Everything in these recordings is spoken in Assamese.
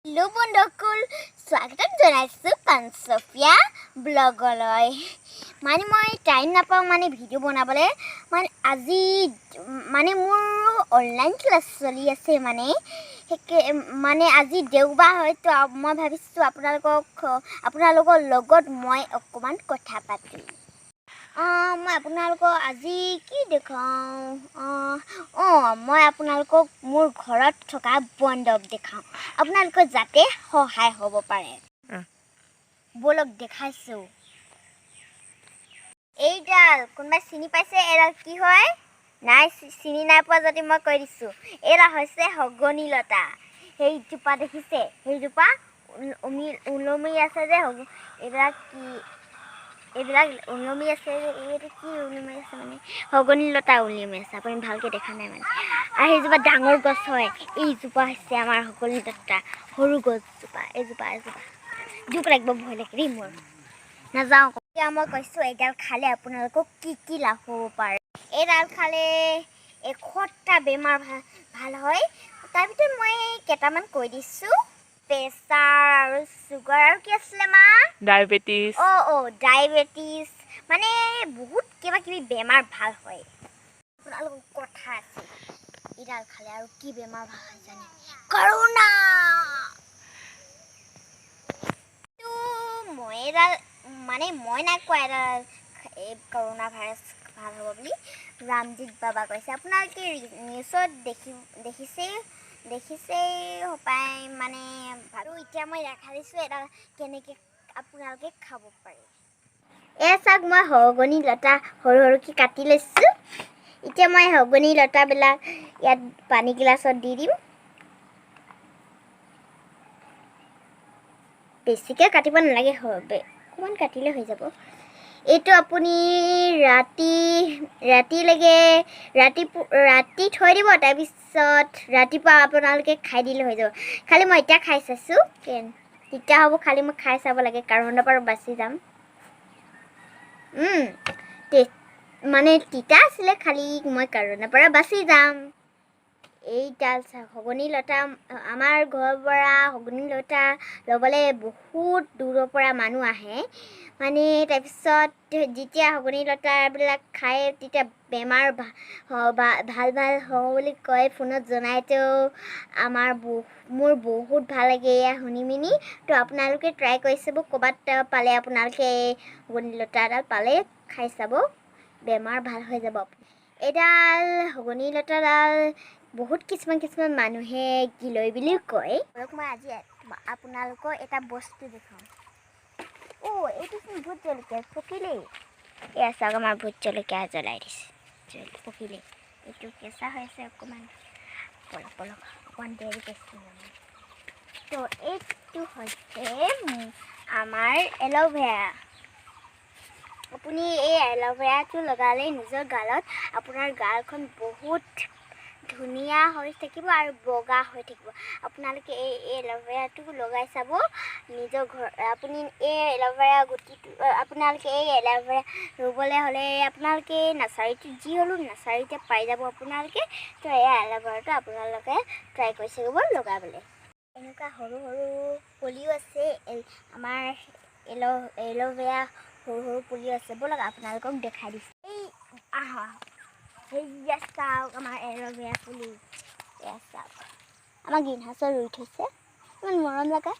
हेलो बंधुসকল स्वागतम जनाइছো पानसफिया ब्लगলৈ মানে মই টাইম নাপাওঁ মানে ভিডিও বনাবলে মানে আজি মানে মোৰ অনলাইন ক্লাস চলি আছে মানে আজি দেওবাৰ হয় তো মই ভাবিছো আপোনালোকৰ লগত মই অকমান কথা পাতিম মই আপোনালোকক আজি কি দেখাওঁ মই আপোনালোকক মোৰ ঘৰত থকা বন্ধৱ দেখাওঁ আপোনালোকৰ যাতে সহায় হ'ব পাৰে বলক দেখাইছো এইডাল কোনবা চিনি পাইছে এডাল কি হয় নাই চিনি নাই পোৱা যদি মই কৈ দিছো এৰা হৈছে হগনি লতা সেইজোপা দেখিছে সেইজোপা উলমি আছে যে এইবিলাক উলমি আছে এইটো কি উলমি আছে মানে হগনি লতা উলমি আছে আপুনি ভালকে দেখা নাই মানে আৰু সেইজোপা ডাঙৰ গছ হয় এইজোপা হৈছে আমাৰ হগনি লতা সৰু গছজোপা এইজোপা জোক লাগিব ভয় লাগে দেই মোৰ নাযাওঁ এতিয়া মই কৈছোঁ এইডাল খালে আপোনালোকক কি লাভ হ'ব পাৰে এইডাল খালে 100টা বেমাৰ ভাল হয় তাৰ ভিতৰত মই কেইটামান কৈ দিছোঁ প্ৰেছাৰ আৰু চুগাৰ আৰু কি আছিলে মা ডায়াবেটিস ডায়াবেটিস মানে বহুত কিবা কিবি বেমাৰ ভাল হয় আপোনালোকৰ কথা আছে এইডাল খালে আৰু কি বেমাৰ ভাল হয় জানে কৰোণা মই নাই কোৱা এডাল কৰোণা ভাইৰাছ ভাল হ'ব বুলি ৰামজিৎ বাবা কৈছে আপোনালোকে নিউজত দেখিছে হপাই মানে আৰু এতিয়া মই দেখা দিছোঁ এডাল কেনেকৈ আপোনালোকে খাব পাৰে চাওক মই হগনি লতা সৰু সৰুকৈ কাটি লৈছোঁ এতিয়া মই হগনি লতাবিলাক ইয়াত পানী গিলাচত দি দিম বেছিকৈ কাটিব নালাগে অকণমান কাটিলে হৈ যাব এইটো আপুনি ৰাতি থৈ দিব তাৰপিছত ৰাতিপুৱা আপোনালোকে খাই দিলে হৈ যাব খালি মই এতিয়া খাই চাইছোঁ তিতা হ'ব খালি মই খাই চাব লাগে কাৰোবাৰ পৰা বাচি যাম মানে তিতা আছিলে খালি মই কাৰোবাৰ পৰা বাচি যাম এইডাল হগনি লতা আমাৰ ঘৰৰ পৰা হগনি লতা ল'বলৈ বহুত দূৰৰ পৰা মানুহ আহে মানে তাৰপিছত যেতিয়া হগনি লতাবিলাক খায় তেতিয়া বেমাৰ ভাল হ'ব বুলি কয় ফোনত জনাইতো মোৰ বহুত ভাল লাগে এয়া শুনি মিনি তো আপোনালোকে ট্ৰাই কৰি চাব ক'ৰবাত পালে আপোনালোকে হগনি লতা এডাল পালে খাই চাব বেমাৰ ভাল হৈ যাব এইডাল হগনি লতাডাল বহুত কিছুমান মানুহে গিলয় বুলিও কয় মই আজি আপোনালোকৰ এটা বস্তু দেখাওঁ এইটোচোন ভোট জলকীয়া পকিলেই এয়া চাওক আমাৰ ভোট জলকীয়া জ্বলাই দিছে পকিলেই এইটো কেঁচা হৈ আছে অকণমান পলক অকণমান দেৰি কৈছোঁ তো এইটো হৈছে আমাৰ এল'ভেৰা আপুনি এই এল'ভেৰাটো লগালে নিজৰ গালত আপোনাৰ গালখন বহুত ধুনীয়া হৈ থাকিব আৰু বগা হৈ থাকিব আপোনালোকে এই এল'ভেৰাটো লগাই চাব নিজৰ আপুনি এই এল'ভেৰা গুটিটো আপোনালোকে এই এল'ভেৰা ৰুবলৈ হ'লে আপোনালোকে নাৰ্চাৰীটো যি হ'লেও নাৰ্চাৰীতে পাই যাব আপোনালোকে তো এই এল'ভেৰাটো আপোনালোকে ট্ৰাই কৰি চাব লগাবলৈ এনেকুৱা সৰু পুলিও আছে আমাৰ এল'ভেৰা সৰু পুলিও আছে ব'লক আপোনালোকক দেখাই দিছোঁ সেয়া চাওক আমাৰ এল'ভেৰা পুলি এয়া চাওক আমাৰ গ্ৰীণ হাউচত ৰুই থৈছে ইমান মৰম লগা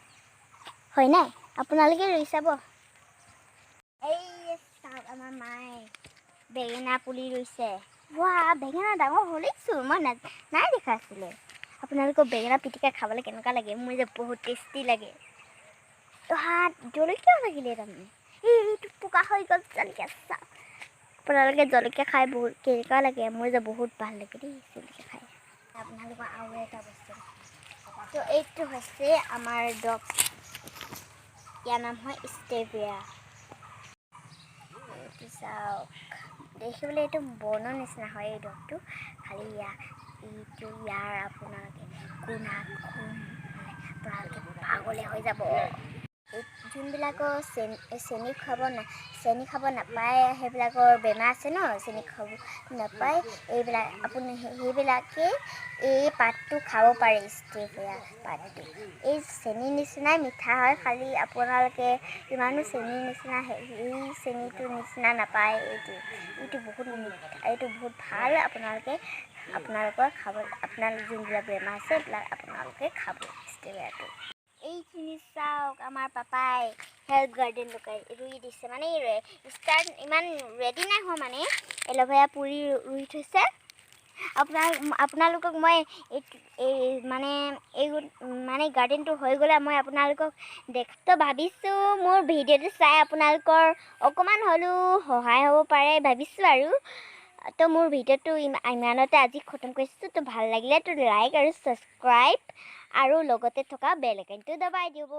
হয় নাই আপোনালোকে ৰুই চাব এই চাওক আমাৰ মায়ে বেঙেনা পুলি ৰুইছে বেঙেনা ডাঙৰ হ'লেইছোঁ মই নাই দেখা আছিলে আপোনালোকৰ বেঙেনা পিটিকা খাবলৈ কেনেকুৱা লাগে মোৰ যে বহুত টেষ্টি লাগে জলকীয়াও লাগিলে তাৰমানে এইটো পকা হৈ গ'ল জলকীয়া চাওক আপোনালোকে জলকীয়া খাই বহুত কেনেকুৱা লাগে মোৰ যে বহুত ভাল লাগে দেই জলকীয়া খাই আপোনালোকৰ আৰু এটা বস্তু তো এইটো হৈছে আমাৰ ডগ ইয়াৰ নাম হয় ষ্টেভিয়া এইটো চাওক দেখিবলৈ এইটো বনৰ নিচিনা হয় এই ডগটো খালি ইয়াৰ আপোনালোকে আপোনালোকে পাগলে হৈ যাব যোনবিলাকৰ চেনি খাব নাপায় সেইবিলাকৰ বেমাৰ আছে ন চেনি খাব নাপায় এইবিলাক আপুনি সেইবিলাকে এই পাতটো খাব পাৰে ষ্টেভিয়া পাতটো এই চেনিৰ নিচিনাই মিঠা হয় খালি আপোনালোকে ইমানো চেনিৰ নিচিনা এই চেনিটোৰ নিচিনা নাপায় এইটো বহুত ভাল আপোনালোকৰ খাব আপোনাৰ যোনবিলাক বেমাৰ আছে এইবিলাক আপোনালোকে খাব ষ্টেভিয়াটো এইখিনি চাওক আমাৰ পাপাই হেল্থ গাৰ্ডেন ৰুই দিছে মানে ইমান ৰেডি নাই হোৱা মানে এল'ভেৰা পুৰি ৰুই থৈছে আপোনালোকক মই মানে গাৰ্ডেনটো হৈ গ'লে মই আপোনালোকক দেখাতো ভাবিছোঁ মোৰ ভিডিঅ'টো চাই আপোনালোকৰ অকণমান হ'লেও সহায় হ'ব পাৰে ভাবিছোঁ আৰু তো মোৰ ভিডিঅ'টো ইমানতে আজি খতম কৰিছোঁ তো ভাল লাগিলে তো লাইক আৰু ছাবস্ক্ৰাইব আৰু লগতে থকা বেল আইকনটো দবাই দিব